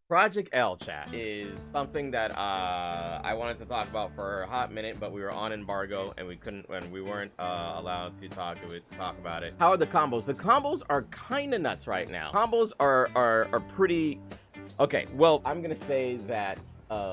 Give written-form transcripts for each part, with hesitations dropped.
Project L chat is something that I wanted to talk about for a hot minute, but we were on embargo and we weren't allowed to talk about it. How are the combos? The combos are kind of nuts right now. Combos are pretty okay. Well, I'm gonna say that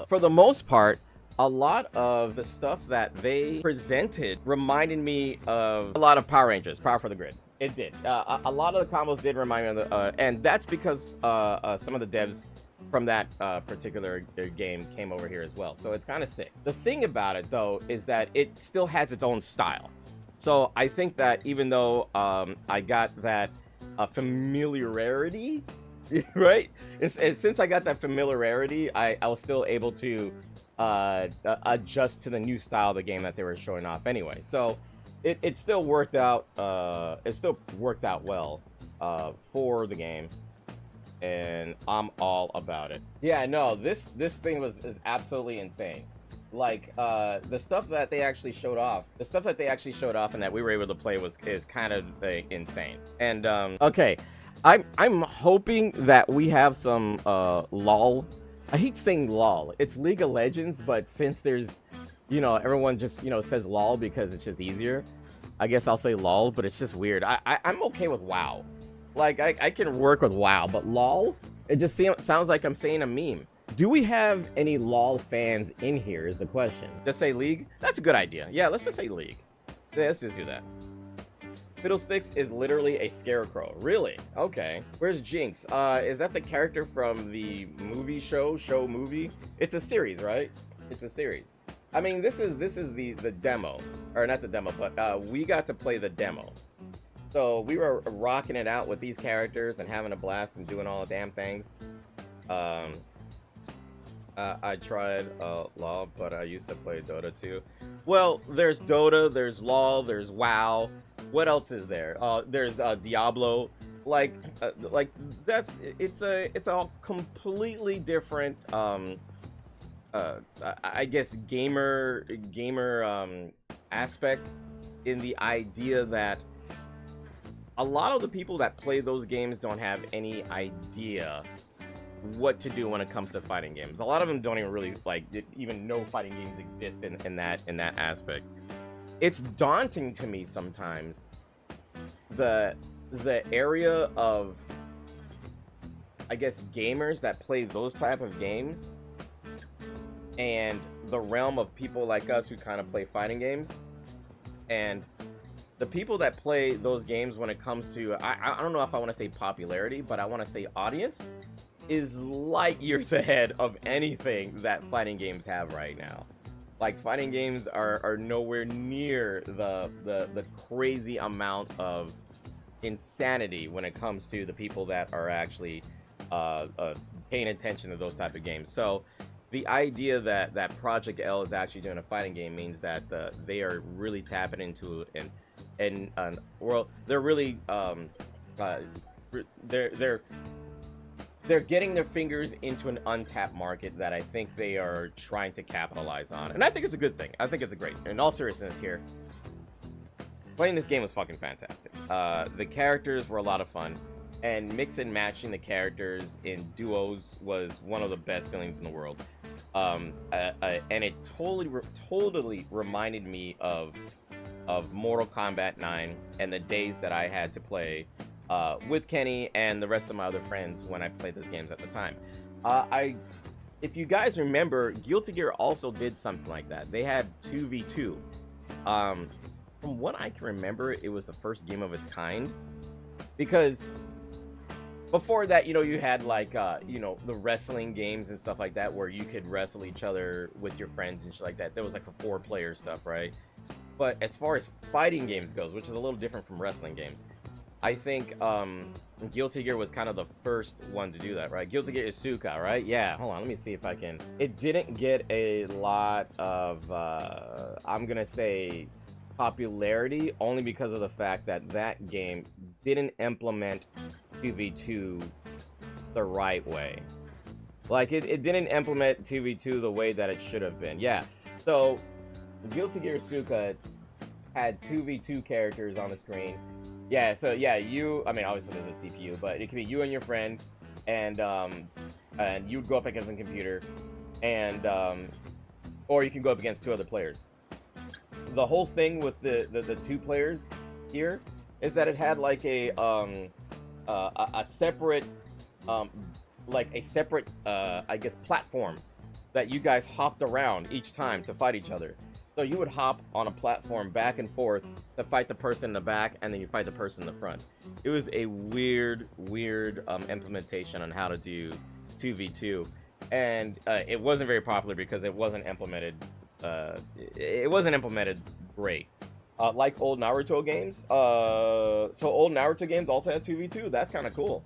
for the most part, a lot of the stuff that they presented reminded me of a lot of Power Rangers, Power for the Grid. It did. A lot of the combos did remind me of the, and that's because some of the devs from that particular game came over here as well. So it's kind of sick. The thing about it, though, is that it still has its own style. So I think that even though I got that familiarity, right? And since I got that familiarity, I was still able to adjust to the new style of the game that they were showing off anyway. So it still worked out. It still worked out well for the game. And I'm all about it. Yeah, no, this thing is absolutely insane. Like the stuff that they actually showed off, and that we were able to play is kind of insane. And okay, I'm hoping that we have some LOL. I hate saying LOL. It's League of Legends, but since there's, everyone just says LOL because it's just easier. I guess I'll say LOL, but it's just weird. I'm okay with WoW. Like, I can work with WoW, but LOL? It just sounds like I'm saying a meme. Do we have any LOL fans in here is the question. Just say League? That's a good idea. Yeah, let's just say League. Yeah, let's just do that. Fiddlesticks is literally a scarecrow. Really? Okay. Where's Jinx? Is that the character from the movie? It's a series, right? It's a series. I mean, this is the demo. Or not the demo, but we got to play the demo. So we were rocking it out with these characters and having a blast and doing all the damn things. I tried LOL, but I used to play Dota too. Well, there's Dota, there's LOL, there's WoW. What else is there? There's Diablo. Like that's it's a completely different I guess gamer aspect, in the idea that a lot of the people that play those games don't have any idea what to do when it comes to fighting games. A lot of them don't even really even know fighting games exist in that aspect. It's daunting to me sometimes, the area of, I guess, gamers that play those type of games and the realm of people like us who kind of play fighting games, and the people that play those games when it comes to, I don't know if I want to say popularity, but I want to say audience, is light years ahead of anything that fighting games have right now. Like, fighting games are nowhere near the crazy amount of insanity when it comes to the people that are actually paying attention to those type of games. So the idea that Project L is actually doing a fighting game means that they are really tapping into and well, they're really they're getting their fingers into an untapped market that I think they are trying to capitalize on, and I think it's a good thing. I think it's a great. In all seriousness, here, playing this game was fucking fantastic. The characters were a lot of fun, and mix and matching the characters in duos was one of the best feelings in the world. And it totally reminded me of Mortal Kombat 9 and the days that I had to play with Kenny and the rest of my other friends when I played those games at the time. If you guys remember, Guilty Gear also did something like that. They had 2v2. From what I can remember, it was the first game of its kind, because before that, you had like the wrestling games and stuff like that, where you could wrestle each other with your friends and shit like that. There was like a 4-player stuff, right? But as far as fighting games goes, which is a little different from wrestling games, I think Guilty Gear was kind of the first one to do that, right? Guilty Gear Isuka, right? Yeah, hold on, let me see if I can. It didn't get a lot of, I'm gonna say, popularity, only because of the fact that that game didn't implement 2v2 the right way. Like, it didn't implement 2v2 the way that it should have been. Yeah, so Guilty Gear Isuka had 2v2 characters on the screen. Yeah, so yeah, I mean, obviously there's a CPU, but it could be you and your friend, and and you would go up against a computer, and or you can go up against 2 other players. The whole thing with the 2 players here is that it had like a separate I guess platform that you guys hopped around each time to fight each other. So you would hop on a platform back and forth to fight the person in the back, and then you fight the person in the front. It was a weird implementation on how to do 2v2, and it wasn't very popular because it wasn't implemented. It wasn't implemented great. Like old Naruto games. So old Naruto games also had 2v2. That's kind of cool.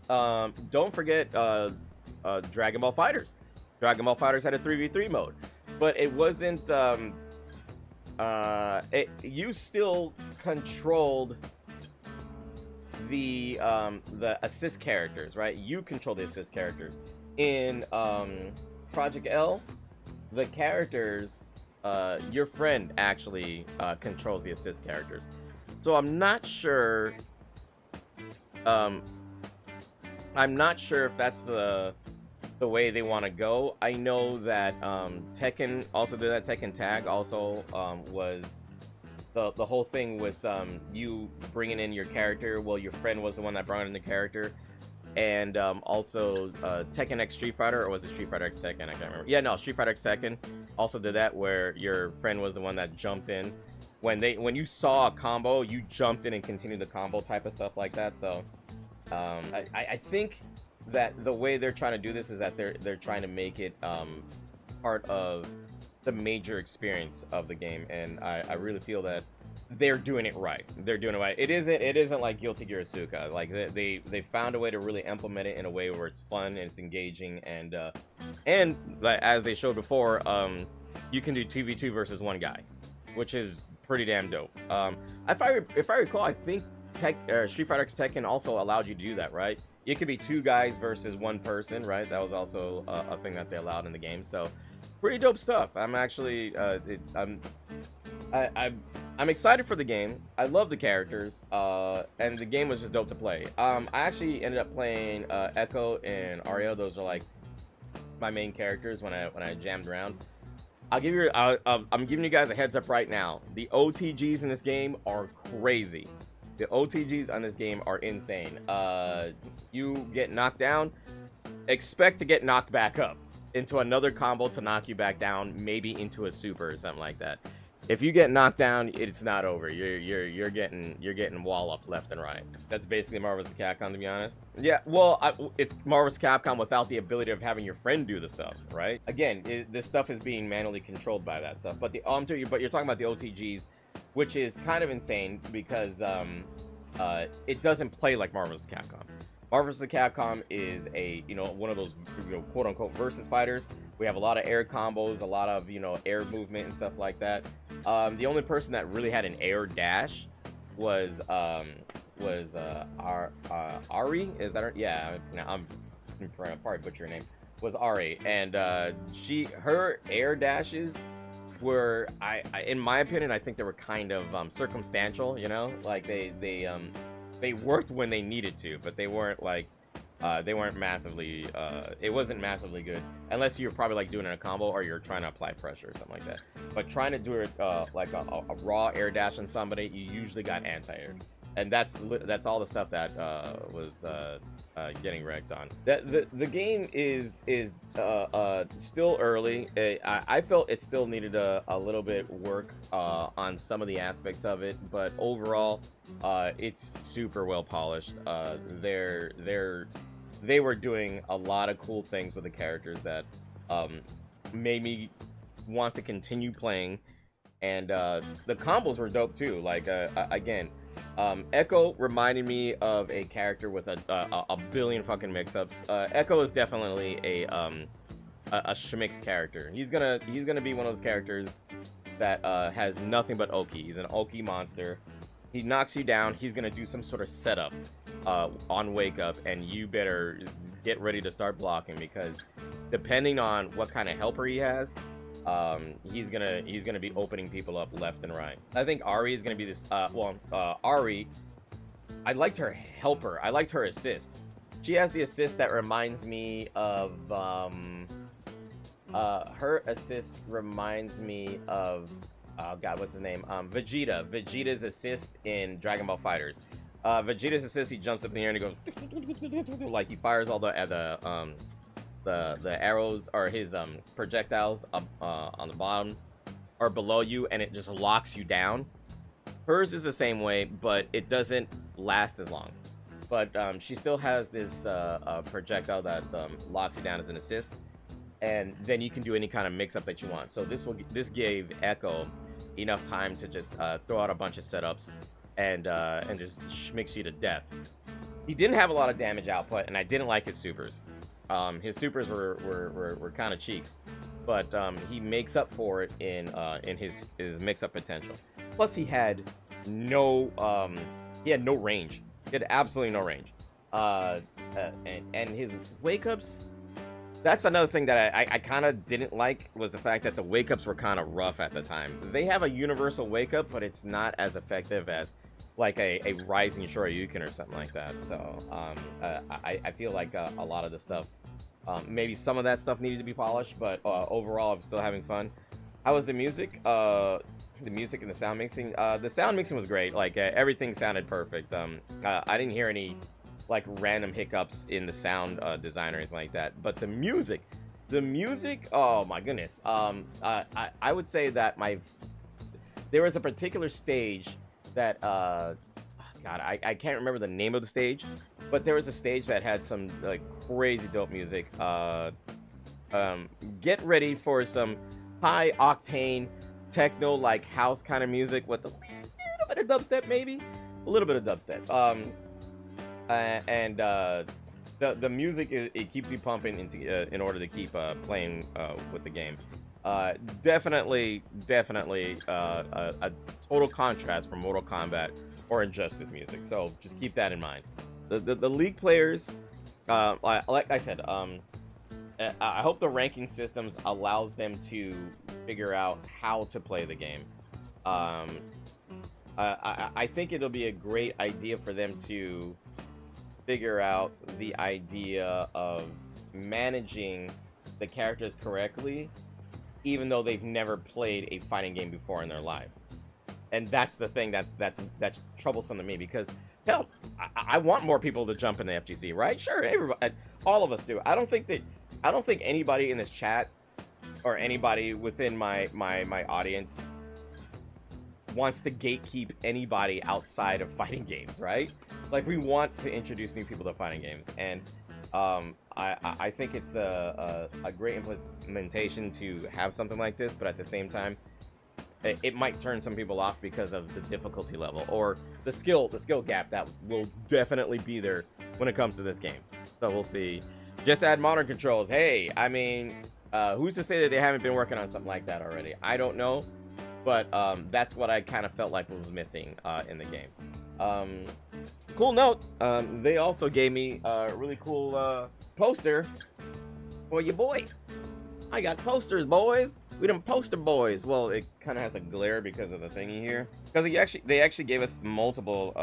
Don't forget Dragon Ball FighterZ. Dragon Ball FighterZ had a 3v3 mode, but it wasn't. You still controlled the assist characters, right? You control the assist characters. In Project L, the characters, your friend actually controls the assist characters. So I'm not sure. I'm not sure if that's the way they want to go. I know that Tekken also did that. Tekken Tag also was the whole thing with you bringing in your character. Well, your friend was the one that brought in the character. And also Tekken X Street Fighter, or was it Street Fighter X Tekken? I can't remember. Yeah, no, Street Fighter X Tekken also did that, where your friend was the one that jumped in. When you saw a combo, you jumped in and continued the combo type of stuff like that. So I think that the way they're trying to do this is that they're trying to make it part of the major experience of the game, and I really feel that they're doing it right. They're doing it right. It isn't like Guilty Gear Asuka. Like they found a way to really implement it in a way where it's fun and it's engaging, and as they showed before, you can do 2v2 versus 1 guy, which is pretty damn dope. If I recall, I think Street Fighter X Tekken also allowed you to do that, right? It could be 2 guys versus 1 person, right? That was also a thing that they allowed in the game. So pretty dope stuff. I'm actually I'm excited for the game. I love the characters, and the game was just dope to play. I actually ended up playing Echo and Ario. Those are like my main characters when I jammed around. I'm giving you guys a heads up right now. The OTGs in this game are crazy. The OTGs on this game are insane. You get knocked down, expect to get knocked back up into another combo to knock you back down, maybe into a super or something like that. If you get knocked down, it's not over. You're getting wall up left and right. That's basically Marvel vs. Capcom, to be honest. Yeah, well, it's Marvel vs. Capcom without the ability of having your friend do the stuff, right? Again, this stuff is being manually controlled by that stuff. But you're talking about the OTGs, which is kind of insane because it doesn't play like Marvel vs. Capcom. Marvel vs. Capcom is one of those quote unquote versus fighters. We have a lot of air combos, a lot of air movement and stuff like that. The only person that really had an air dash was Ari. Is that her? Yeah, I'm probably butcher her name. Was Ari, and her air dashes were in my opinion, I think they were kind of circumstantial. Like they worked when they needed to, but they weren't massively it wasn't massively good, unless you're probably like doing it in a combo or you're trying to apply pressure or something like that. But trying to do it like a raw air dash on somebody, you usually got anti-air, and that's all the stuff that was getting wrecked on. The game is still early. I felt it still needed a little bit work on some of the aspects of it, but overall it's super well polished. They were doing a lot of cool things with the characters that made me want to continue playing, and the combos were dope too. Like again, Echo reminded me of a character with a billion fucking mix-ups. Echo is definitely a schmix character. He's gonna be one of those characters that has nothing but Oki. He's an Oki monster. He knocks you down. He's gonna do some sort of setup on wake up, and you better get ready to start blocking, because depending on what kind of helper he has, he's gonna be opening people up left and right. I think Ari is gonna be this. Ari, I liked her helper. I liked her assist. She has the assist that reminds me of her assist reminds me of, oh god, what's his name? Vegeta's assist in Dragon Ball Fighters. Vegeta's assist, he jumps up in the air and he goes like he fires all the arrows or his projectiles up on the bottom or below you, and it just locks you down. Hers is the same way, but it doesn't last as long. But she still has this projectile that locks you down as an assist, and then you can do any kind of mix-up that you want. So this gave Echo enough time to just throw out a bunch of setups and just schmix you to death. He didn't have a lot of damage output, and I didn't like his supers. His supers were kind of cheeks, but he makes up for it in his mix-up potential. Plus, he had no range. He had absolutely no range. And his wake-ups, that's another thing that I kind of didn't like, was the fact that the wake-ups were kind of rough at the time. They have a universal wake-up, but it's not as effective as like a Rising Shoryuken or something like that. So I feel like a lot of the stuff, maybe some of that stuff needed to be polished, but overall I'm still having fun. How was the music? The music and the sound mixing. The sound mixing was great. Like everything sounded perfect. I didn't hear any like random hiccups in the sound design or anything like that. But the music, oh my goodness. I would say that there was a particular stage that God, I can't remember the name of the stage, but there was a stage that had some like crazy dope music. Get ready for some high octane techno like house kind of music with a little bit of dubstep, maybe a little bit of dubstep. The music, it keeps you pumping in order to keep playing with the game. Definitely a total contrast from Mortal Kombat or Injustice music, so just keep that in mind. The League players, like I said, I hope the ranking systems allows them to figure out how to play the game. I think it'll be a great idea for them to figure out the idea of managing the characters correctly, even though they've never played a fighting game before in their life. And that's the thing that's troublesome to me, because hell, I want more people to jump in the FGC, right? Sure, everybody, all of us do. I don't think anybody in this chat or anybody within my audience wants to gatekeep anybody outside of fighting games, right? Like, we want to introduce new people to fighting games, and I think it's a great implementation to have something like this, but at the same time, it might turn some people off because of the difficulty level or the skill gap that will definitely be there when it comes to this game. So we'll see. Just add modern controls. Hey, I mean, who's to say that they haven't been working on something like that already? I don't know, but that's what I kind of felt like was missing in the game. Cool note, they also gave me a really cool poster for your boy. I got posters, boys. We them poster boys. Well, it kind of has a glare because of the thingy here. Because they actually gave us multiple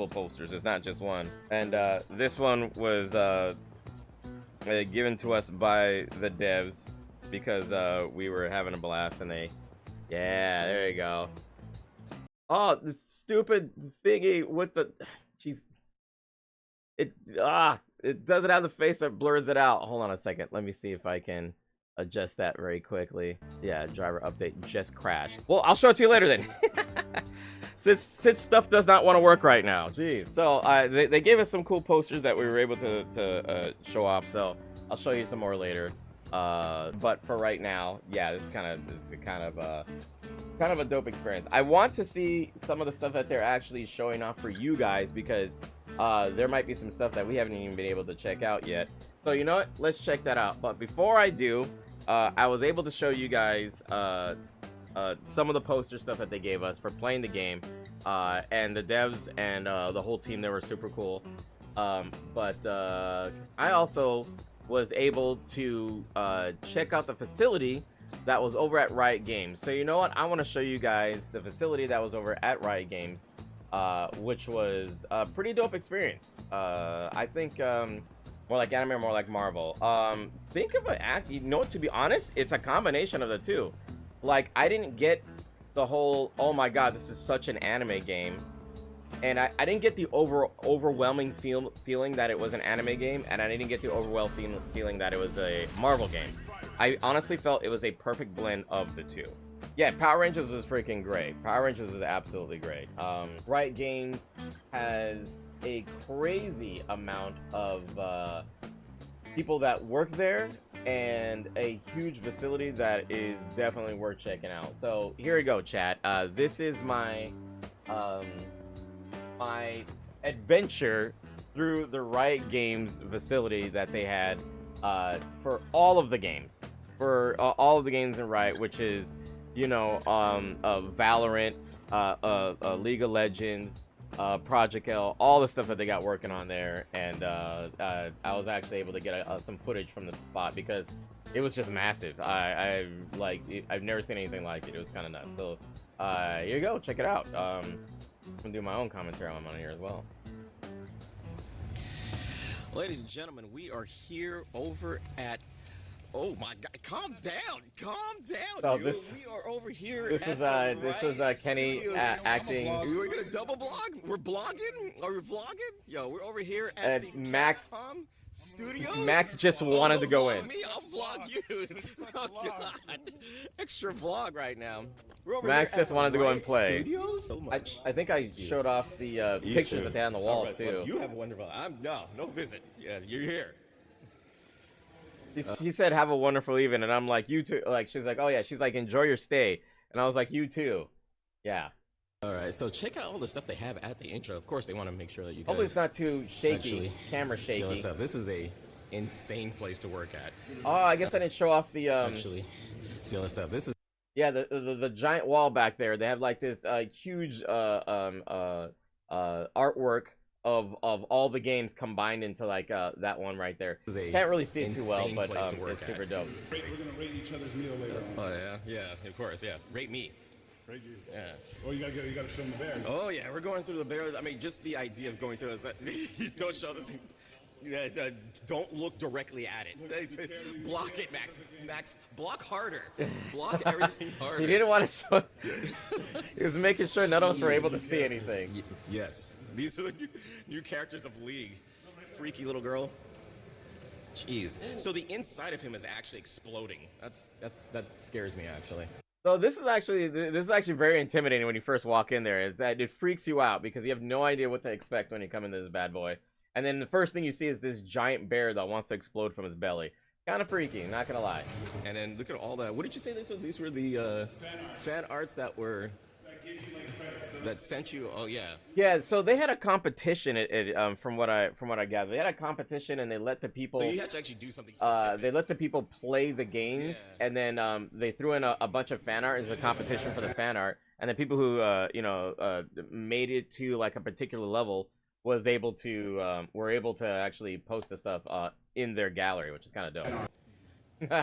posters. It's not just one. And this one was given to us by the devs because we were having a blast, and yeah, there you go. Oh, the stupid thingy with the, jeez, it doesn't have the face, or blurs it out. Hold on a second, let me see if I can adjust that very quickly. Yeah, driver update just crashed. Well, I'll show it to you later then. Since stuff does not want to work right now. Jeez. So they gave us some cool posters that we were able to show off, so I'll show you some more later. But for right now, yeah, this is kind of a dope experience. I want to see some of the stuff that they're actually showing off for you guys, because there might be some stuff that we haven't even been able to check out yet. So you know what? Let's check that out. But before I do, I was able to show you guys some of the poster stuff that they gave us for playing the game, and the devs and the whole team, they were super cool. But I also was able to check out the facility that was over at Riot Games. So you know what? I want to show you guys the facility that was over at Riot Games. which was a pretty dope experience. I think more like anime, more like Marvel. Think of an act. You know, to be honest, it's a combination of the two. Like, I didn't get the whole, oh my god, this is such an anime game. And I didn't get the overwhelming feeling that it was an anime game, and I didn't get the overwhelming feeling that it was a Marvel game. I honestly felt it was a perfect blend of the two. Yeah, Power Rangers was freaking great. Power Rangers is absolutely great. Riot Games has a crazy amount of people that work there, and a huge facility that is definitely worth checking out. So here we go, chat. This is my my adventure through the Riot Games facility that they had for all of the games, all of the games in Riot, which is, you know, Valorant, League of Legends, Project L, all the stuff that they got working on there. And I was actually able to get some footage from the spot because it was just massive. I've never seen anything like it. It was kind of nuts. So here you go, check it out. I'm gonna do my own commentary on here as well. Ladies and gentlemen, we are here over at. Oh my God! Calm down, calm down. So we are over here. This is Kenny acting. We're gonna double blog. We're blogging. Are we vlogging? Yo, we're over here at the Max Studios. Max just wanted to go in. Me, I'll vlog you. Oh God! Extra vlog right now. We're over Max just wanted to go and play. Studios? So much. I think I showed off the pictures that they had on the walls right, too. Well, you have a wonderful. No visit. Yeah, you're here. She said, "Have a wonderful evening," and I'm like, "You too." Like, she's like, "Oh yeah," she's like, "Enjoy your stay," and I was like, "You too." Yeah. All right, so check out all the stuff they have at the intro. Of course, they want to make sure that you guys. Hopefully, it's not too shaky, actually camera shaky. See stuff. This is a insane place to work at. Oh, I guess I didn't show off the Actually, see all this stuff. This is. Yeah, the giant wall back there. They have like this huge artwork of all the games combined into like that one right there. Can't really see it too well, but it's super dope. We're gonna rate each other's meal later on. Oh yeah, of course, yeah. Rate me. Rate you. Yeah. Oh, you gotta show them the bear. Oh yeah, we're going through the bears. I mean, just the idea of going through this. Don't show this. Don't look directly at it. Block it, Max. Max, block harder. Block everything harder. He didn't want to show. He was making sure none of us were able to see anything. Yes, these are the new characters of League. Freaky little girl. Jeez. So the inside of him is actually exploding. That scares me actually. So this is actually very intimidating when you first walk in there. Is that it freaks you out because you have no idea what to expect when you come into this bad boy. And then the first thing you see is this giant bear that wants to explode from his belly. Kind of freaky, not gonna lie. And then look at all that. What did you say these were the fan arts that were that sent you? Oh yeah. Yeah. So they had a competition. From what I gather, they had a competition, and they let the people. So you had to actually do something specific. They let the people play the games, and then they threw in a bunch of fan art as a competition for the fan art, and the people who made it to like a particular level were able to actually post the stuff in their gallery, which is kind of dope.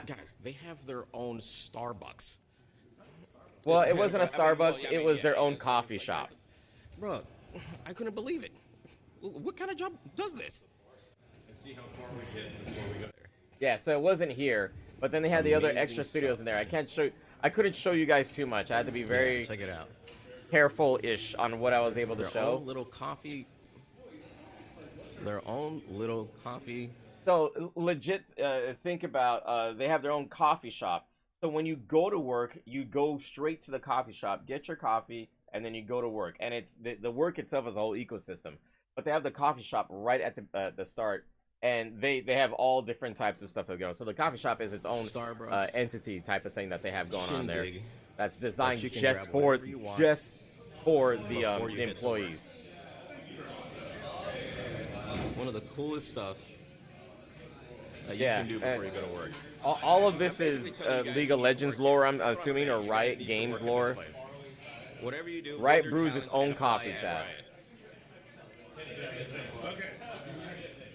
Guys, they have their own Starbucks. Well, it wasn't a Starbucks. It was their own coffee shop. Bro, I couldn't believe it. What kind of job does this? And see how far we get before we go there. Yeah, so it wasn't here, but then they had the other extra studios in there. I couldn't show you guys too much. I had to be very check it out. Careful-ish on what I was able to show. Their own little coffee. Their own little coffee. So legit, think about they have their own coffee shop. So when you go to work, you go straight to the coffee shop, get your coffee, and then you go to work. And it's the work itself is a whole ecosystem. But they have the coffee shop right at the start, and they have all different types of stuff that go. So the coffee shop is its own entity type of thing that they have going on there. That's designed just for the employees. One of the coolest stuff that you can do before you go to work. All of this is League of Legends lore, I'm assuming, or Riot Games lore. Whatever you do, Riot brews its own coffee, chat.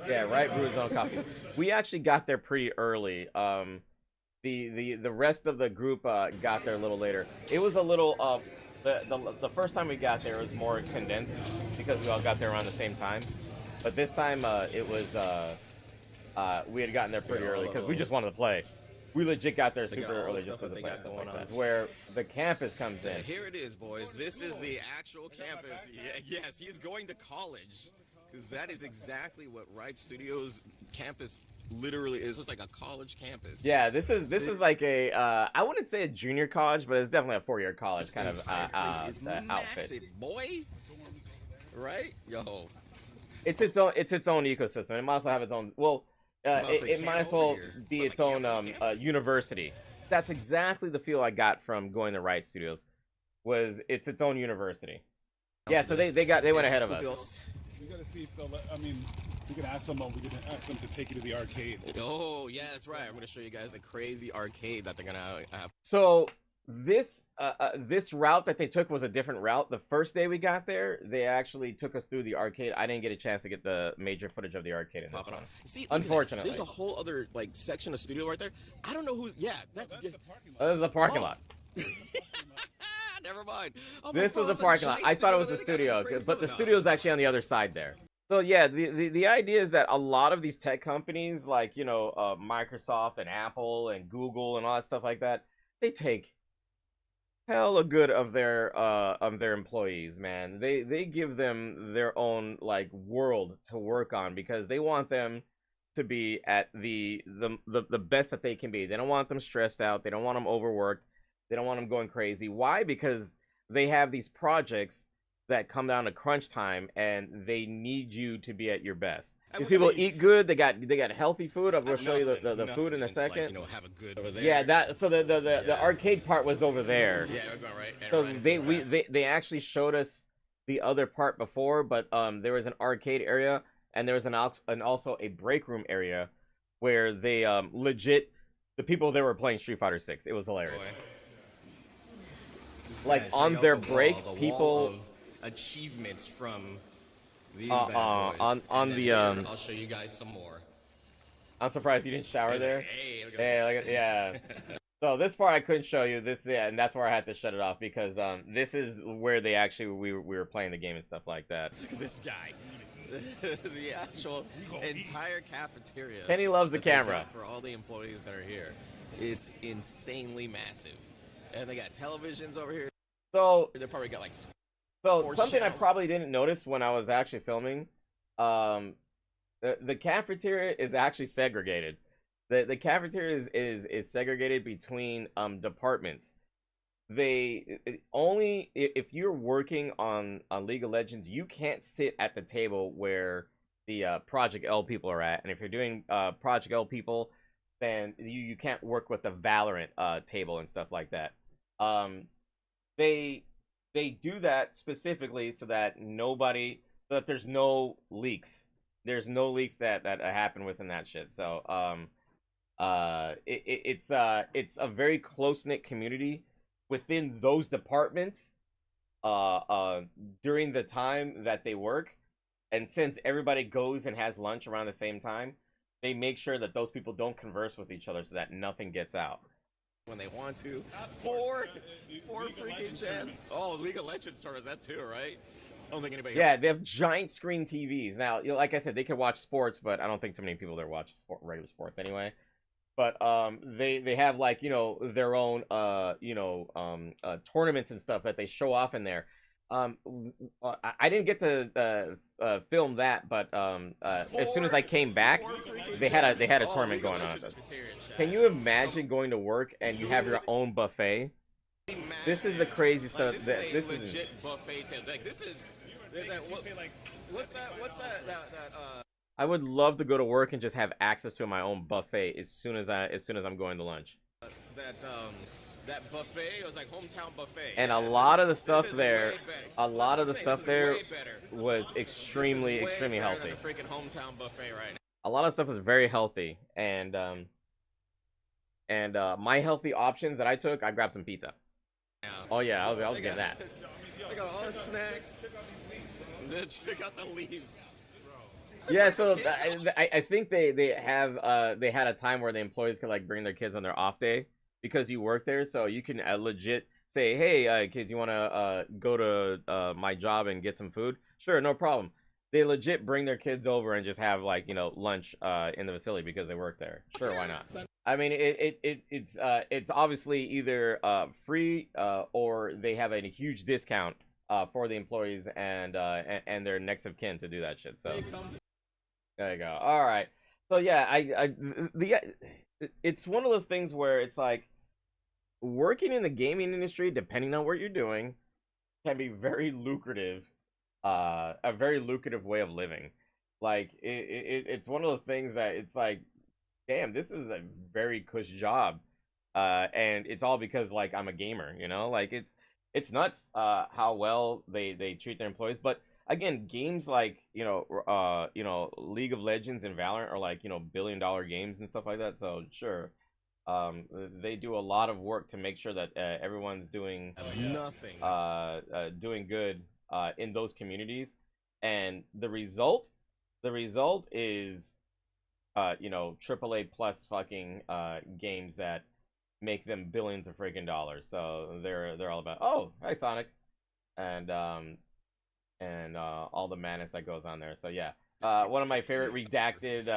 Yeah, Riot brews its own coffee. We actually got there pretty early. The rest of the group got there a little later. It was a little The first time we got there was more condensed because we all got there around the same time. But this time it was we had gotten there pretty early because we just wanted to play. We legit got there super early just to play stuff like that. Where the campus comes in. Here it is, boys. This is the actual campus. Yes, he's going to college. Because that is exactly what Riot Studios campus literally is. It's like a college campus. Yeah, this is like a I wouldn't say a junior college, but it's definitely a 4-year college kind of outfit. Massive, boy. Right? Yo. It's its own ecosystem. It might also have its own. Well, it might as well be its own university. That's exactly the feel I got from going to Riot Studios. It's its own university. Yeah, so they went ahead of us. We gotta see if they'll I mean, we can ask someone. We can ask them to take you to the arcade. Oh yeah, that's right. I'm gonna show you guys the crazy arcade that they're gonna have. So this route that they took was a different route. The first day we got there, they actually took us through the arcade. I didn't get a chance to get the major footage of the arcade in this one. See, unfortunately, there's a whole other like section of studio right there. I don't know who's. Yeah, that's the parking lot. This is a parking lot. Never mind. Oh this was a parking lot. I thought it was a studio, but the studio is actually on the other side there. So yeah, the idea is that a lot of these tech companies, like Microsoft and Apple and Google and all that stuff like that, they take hella good of their employees, man. They give them their own like world to work on because they want them to be at the best that they can be. They don't want them stressed out. They don't want them overworked. They don't want them going crazy. Why? Because they have these projects that come down to crunch time, and they need you to be at your best. These people eat good. They got healthy food. I'm gonna show you the food in a second. Like, have a good over there. Yeah, that. So the arcade part was over there. Yeah, we're going right. So they actually showed us the other part before, but there was an arcade area, and there was also a break room area where they legit the people there were playing Street Fighter 6. It was hilarious. Boy. Like on their break, people achievements from these bad boys. I'll show you guys some more. I'm surprised you didn't shower there. Hey, Hey, yeah. So this part I couldn't show you. And that's where I had to shut it off because this is where they actually we were playing the game and stuff like that. Look at this guy. The actual entire cafeteria. Kenny loves the camera. For all the employees that are here, it's insanely massive, and they got televisions over here. So they probably got like. So something I probably didn't notice when I was actually filming, the cafeteria is actually segregated. The cafeteria is segregated between departments. They only if you're working on League of Legends, you can't sit at the table where the Project L people are at, and if you're doing Project L people, then you can't work with the Valorant table and stuff like that. They do that specifically so that there's no leaks. There's no leaks that happen within that shit. So it's a very close-knit community within those departments during the time that they work. And since everybody goes and has lunch around the same time, they make sure that those people don't converse with each other so that nothing gets out. When they want to. Four freaking chats. Oh, League of Legends tournaments, that too, right? I don't think anybody. Yeah, they have giant screen TVs. Now, like I said, they can watch sports, but I don't think too many people there watch regular sports anyway. But they have like their own tournaments and stuff that they show off in there. I didn't get to film that, but as soon as I came back, they had a tournament going on. Can you imagine going to work and you have your own buffet? This is the crazy stuff. This is legit buffet. Like this is. What's that? I would love to go to work and just have access to my own buffet as soon as I'm going to lunch. That buffet was like hometown buffet. And a lot of the stuff there, was extremely healthy. A freaking hometown buffet right now. A lot of stuff is very healthy, and my healthy options that I took, I grabbed some pizza. Yeah. Oh yeah, I was getting that. I got all the snacks. Check out the leaves. Yeah, so I think they had a time where the employees could like bring their kids on their off day because you work there, so you can legit say, hey, kids, you want to go to my job and get some food? Sure, no problem. They legit bring their kids over and just have, like, you know, lunch in the facility because they work there. Sure, why not? I mean, it's obviously either free or they have a huge discount for the employees and their next of kin to do that shit. So there you go. All right. So yeah, it's one of those things where it's like working in the gaming industry, depending on what you're doing, can be very lucrative. A very lucrative way of living. Like it's one of those things that it's like, damn, this is a very cush job, and it's all because like I'm a gamer, you know. Like it's nuts how well they treat their employees. But again, games like you know League of Legends and Valorant are like, you know, billion-dollar games and stuff like that. So sure, they do a lot of work to make sure that everyone's doing doing good in those communities, and the result is you know, AAA plus fucking games that make them billions of freaking dollars. So they're all about, oh, hi Sonic, and all the madness that goes on there. So yeah, one of my favorite redacted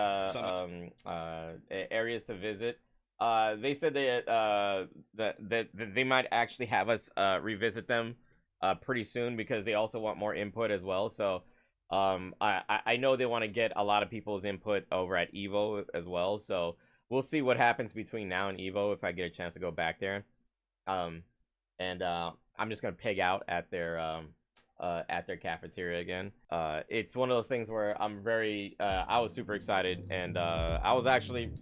areas to visit. They said that they might actually have us revisit them pretty soon because they also want more input as well. So I know they want to get a lot of people's input over at Evo as well. So we'll see what happens between now and Evo if I get a chance to go back there. I'm just gonna peg out at their cafeteria again. It's one of those things where I'm very I was super excited, and I was actually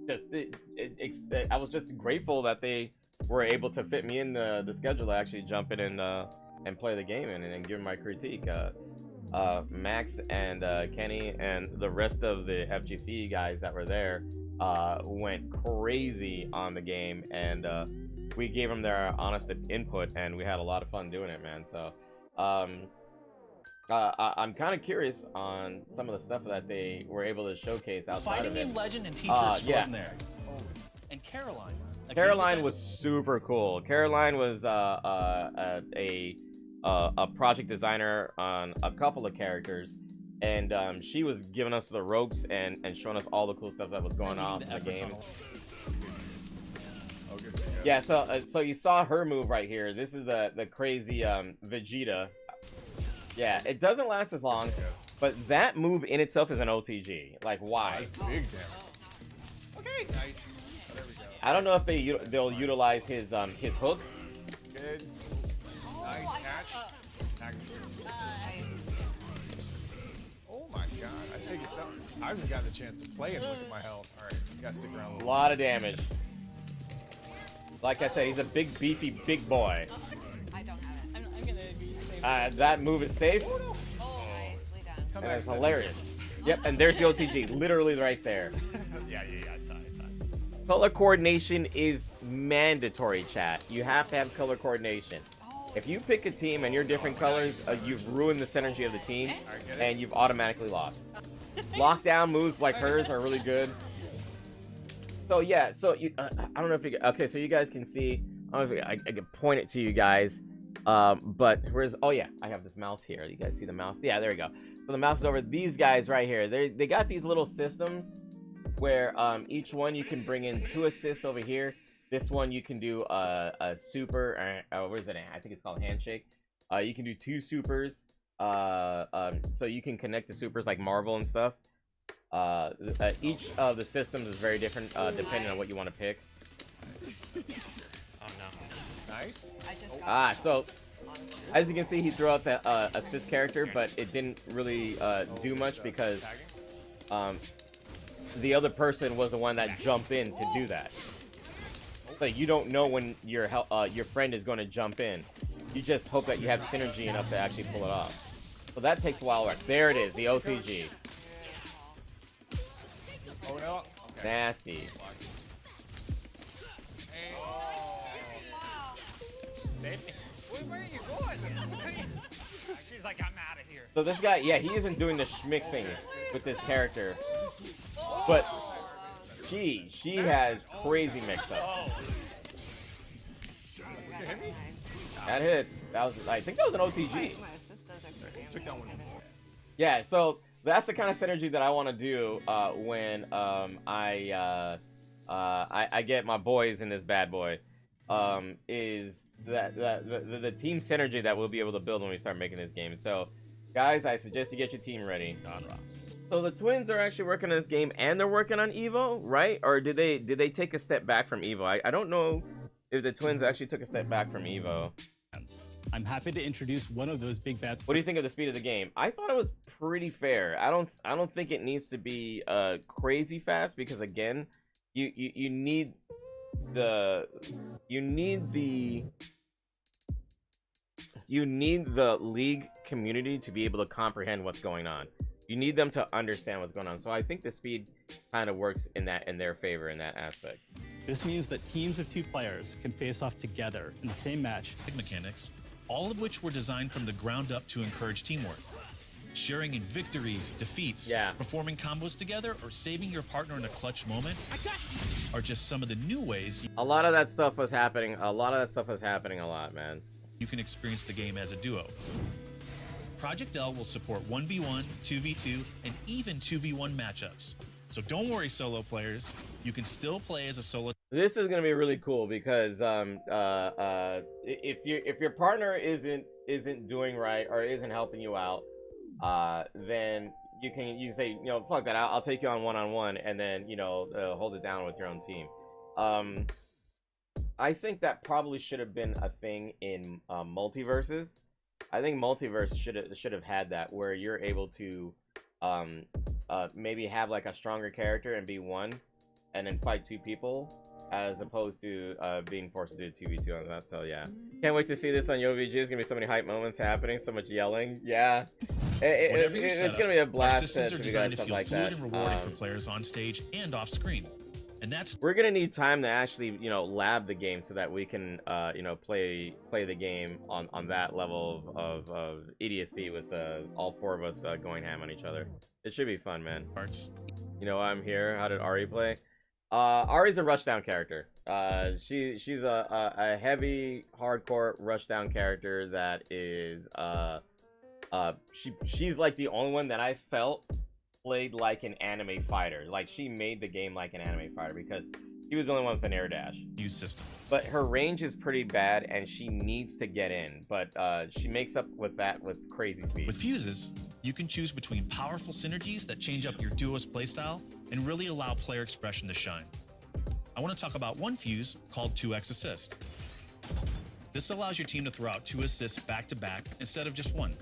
I was just grateful that they were able to fit me in the schedule to actually jump in and play the game and give my critique. Max and Kenny and the rest of the FGC guys that were there went crazy on the game, and we gave them their honest input, and we had a lot of fun doing it, man. So I'm kind of curious on some of the stuff that they were able to showcase outside Fighting of it. Game Legend and teachers yeah. there. Oh. And Caroline. Caroline was super cool. Caroline was a project designer on a couple of characters, and she was giving us the ropes and showing us all the cool stuff that was going on in the game. Yeah, so you saw her move right here. This is the crazy Vegeta. Yeah, it doesn't last as long, but that move in itself is an OTG. Like, why? Big damage. Okay, nice. There we go. I don't know if they'll utilize his hook. Good. Nice catch. Oh my god! I take it out. I haven't gotten the chance to play and look at my health. All right, you gotta stick around a A little. lot of damage. Like I said, he's a big, beefy, big boy. I don't have it. I'm gonna be safe. That move is safe. Oh, nicely done. Come And back, it's Cindy. hilarious. Yep, and there's the OTG, literally right there. Yeah, I saw it. Color coordination is mandatory, chat. You have to have color coordination. If you pick a team and you're different colors, you've ruined the synergy of the team, and you've automatically lost. Lockdown moves like hers are really good. So yeah, so you, I don't know if you, okay, so you guys can see, I don't know if I can point it to you guys, but where's, oh yeah, I have this mouse here. You guys see the mouse? Yeah, there we go. So the mouse is over. These guys right here, they got these little systems where each one you can bring in 2 assists over here. This one you can do a super, what is it? I think it's called handshake. You can do 2 supers, so you can connect the supers like Marvel and stuff. Each of the systems is very different depending on what you want to pick. Oh no. Nice. I just got So as you can see, he threw out the assist character, but it didn't really do much because the other person was the one that jumped in to do that. So you don't know when your friend is going to jump in. You just hope that you have synergy enough to actually pull it off. So that takes a while. Right there it is, the OTG. Oh no. Okay. Nasty. Safety. Where are you going? She's like, I'm out of here. So this guy, yeah, he isn't doing the schmixing with this character, but she has crazy mix-up. got gonna hit me? nice. That hits. That was, I think that was an OTG. Wait, my assist does extra damage. Took down one. Yeah, so that's the kind of synergy that I want to do when I get my boys in this bad boy. Is that the team synergy that we'll be able to build when we start making this game. So, guys, I suggest you get your team ready. So the twins are actually working on this game, and they're working on Evo, right? Or did they take a step back from Evo? I don't know if the twins actually took a step back from Evo. I'm happy to introduce one of those big bats. What do you think of the speed of the game? I thought it was pretty fair. I don't think it needs to be crazy fast, because again, you need the league community to be able to comprehend what's going on. You need them to understand what's going on. So I think the speed kind of works in their favor in that aspect. This means that teams of 2 players can face off together in the same match. Mechanics, all of which were designed from the ground up to encourage teamwork. Sharing in victories, defeats, performing combos together, or saving your partner in a clutch moment are just some of the new ways A lot of that stuff was happening. A lot, man. you can experience the game as a duo. Project L will support 1v1, 2v2, and even 2v1 matchups. So don't worry, solo players. You can still play as a solo. This is gonna be really cool because if your partner isn't doing right or isn't helping you out, then you can say, you know, fuck that, I'll take you on one-on-one, and then, you know, hold it down with your own team. I think that probably should have been a thing in multiverses. I think multiverse should have had that, where you're able to maybe have like a stronger character and be one, and then fight 2 people, as opposed to being forced to do 2v2 on that. So yeah, can't wait to see this on YoVG. There's gonna be so many hype moments happening, so much yelling. Yeah, it's gonna be a blast. Systems are designed to stuff feel like fluid that. and rewarding for players on stage and off screen. And that's We're gonna need time to actually, you know, lab the game so that we can, you know, play the game on that level of idiocy with all 4 of us going ham on each other. It should be fun, man. parts. You know, I'm here. How did Ari play? Ari's a rushdown character. She's a heavy, hardcore rushdown character that is she's like the only one that I felt played like an anime fighter. Like, she made the game like an anime fighter, because she was the only one with an air dash. Use system. But her range is pretty bad, and she needs to get in. But she makes up with that with crazy speed. With fuses, you can choose between powerful synergies that change up your duo's playstyle and really allow player expression to shine. I want to talk about one fuse called 2x assist. This allows your team to throw out 2 assists back to back instead of just 1.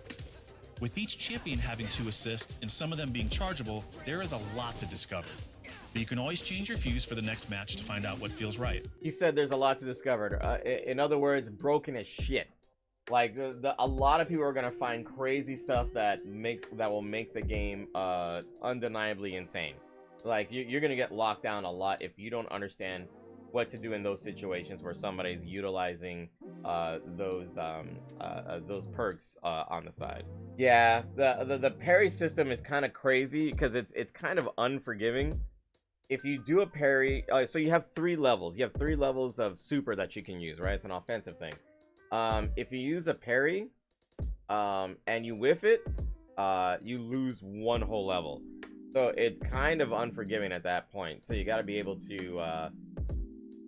With each champion having 2 assists and some of them being chargeable, there is a lot to discover. But you can always change your fuse for the next match to find out what feels right. He said there's a lot to discover. In other words, broken as shit. Like, a lot of people are gonna find crazy stuff that will make the game undeniably insane. Like, you're gonna get locked down a lot if you don't understand what to do in those situations where somebody's utilizing those perks on the side. Yeah, the parry system is kind of crazy because it's kind of unforgiving. If you do a parry, so you have 3 levels. You have 3 levels of super that you can use, right? It's an offensive thing. If you use a parry and you whiff it, you lose 1 whole level. So it's kind of unforgiving at that point. So you got to be able to,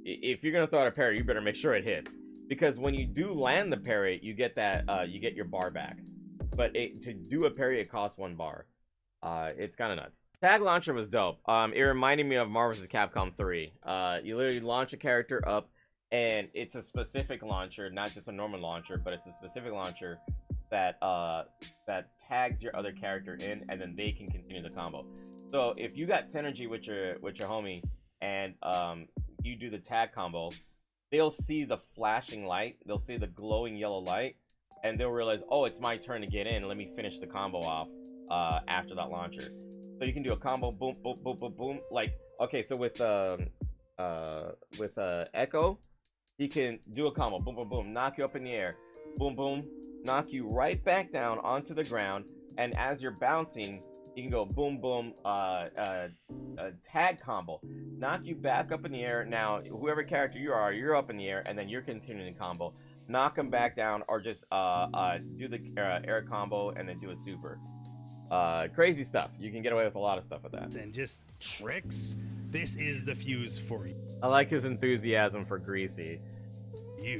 if you're gonna throw out a parry, you better make sure it hits, because when you do land the parry, you get that you get your bar back. But to do a parry, it costs 1 bar. It's kind of nuts. Tag launcher was dope. It reminded me of Marvel vs. Capcom 3. You literally launch a character up, and it's a specific launcher, not just a normal launcher, but it's a specific launcher that tags your other character in, and then they can continue the combo. So if you got synergy with your homie, and you do the tag combo, they'll see the flashing light, they'll see the glowing yellow light, and they'll realize, oh, it's my turn to get in, let me finish the combo off after that launcher. So you can do a combo, boom, boom, boom, boom, boom. Like, okay, so with Echo, he can do a combo, boom, boom, boom, knock you up in the air, boom, boom, knock you right back down onto the ground, and as you're bouncing, You can go boom, boom, tag combo. Knock you back up in the air. Now, whoever character you are, you're up in the air, and then you're continuing the combo. Knock them back down, or just do the air combo and then do a super. Crazy stuff. You can get away with a lot of stuff with that. And just tricks. This is the fuse for you. I like his enthusiasm for Greasy.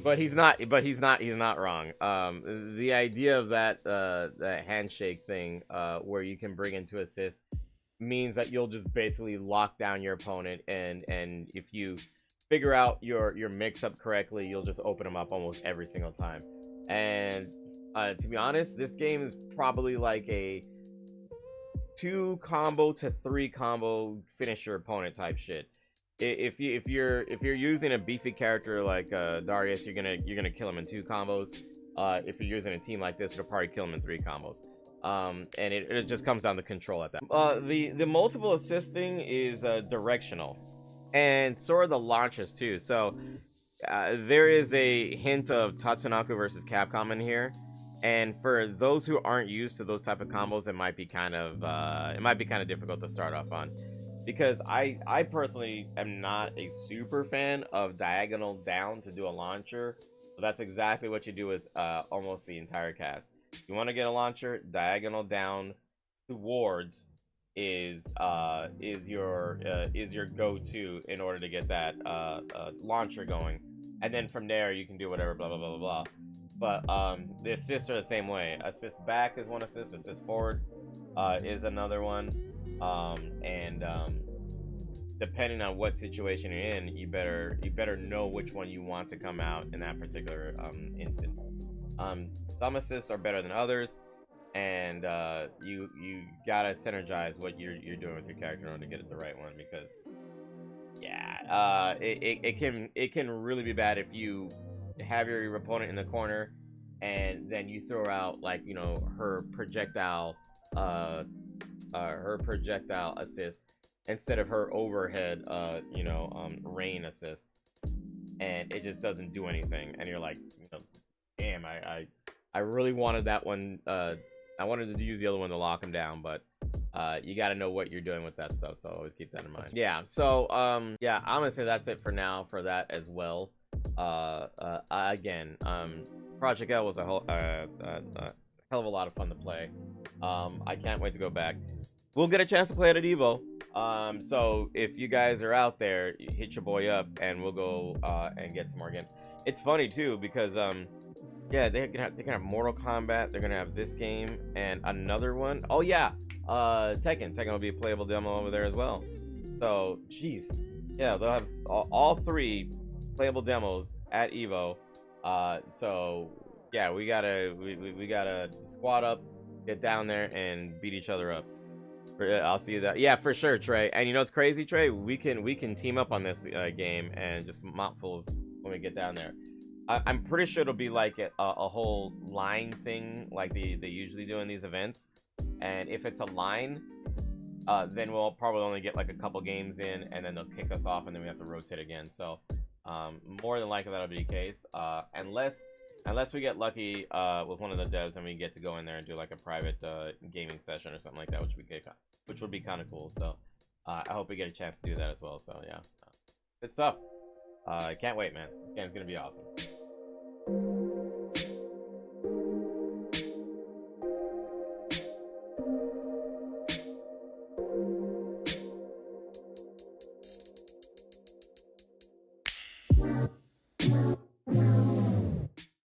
But he's not wrong. The idea of that handshake thing, where you can bring into assist, means that you'll just basically lock down your opponent, and if you figure out your mix up correctly, you'll just open them up almost every single time. And to be honest, this game is probably like a 2 combo to 3 combo finish your opponent type shit. If you're using a beefy character like Darius, you're gonna kill him in 2 combos. If you're using a team like this, it'll probably kill him in 3 combos. And it just comes down to control at that. The multiple assisting is directional, and so are the launches too. So there is a hint of Tatsunoko versus Capcom in here. And for those who aren't used to those type of combos, it might be kind of difficult to start off on, because I personally am not a super fan of diagonal down to do a launcher. But that's exactly what you do with almost the entire cast. You want to get a launcher, diagonal down towards is your go-to in order to get that launcher going, and then from there you can do whatever, blah blah blah blah blah. But the assists are the same way. Assist back is one assist. Assist forward is another one. Depending on what situation you're in, you better know which one you want to come out in that particular instance. Some assists are better than others, and you gotta synergize what you're doing with your character in order to get it the right one, because it can really be bad if you have your opponent in the corner and then you throw out, like, you know, her projectile assist instead of her overhead rain assist, and it just doesn't do anything, and you're like, you know, damn, I really wanted that one. I wanted to use the other one to lock him down, but you got to know what you're doing with that stuff, so always keep that in mind. Yeah, so yeah, I'm gonna say that's it for now for that as well. Again, Project L was a hell of a lot of fun to play. I can't wait to go back. We'll get a chance to play it at Evo. So if you guys are out there, hit your boy up and we'll go and get some more games. It's funny too, because yeah, they're gonna have Mortal Kombat, they're gonna have this game and another one. Oh yeah, Tekken will be a playable demo over there as well. So jeez, yeah, they'll have all 3 playable demos at Evo. So yeah, we gotta squad up, get down there and beat each other up. I'll see you that. Yeah, for sure, Trey. And you know what's crazy, Trey? We can team up on this game and just mop fools when we get down there. I'm pretty sure it'll be like a whole line thing like they usually do in these events. And if it's a line, then we'll probably only get like a couple games in, and then they'll kick us off, and then we have to rotate again. So more than likely that'll be the case, unless we get lucky with one of the devs and we get to go in there and do like a private gaming session or something like that, which would be kind of cool. So I hope we get a chance to do that as well. So yeah, good stuff. I can't wait, man. This game's gonna be awesome.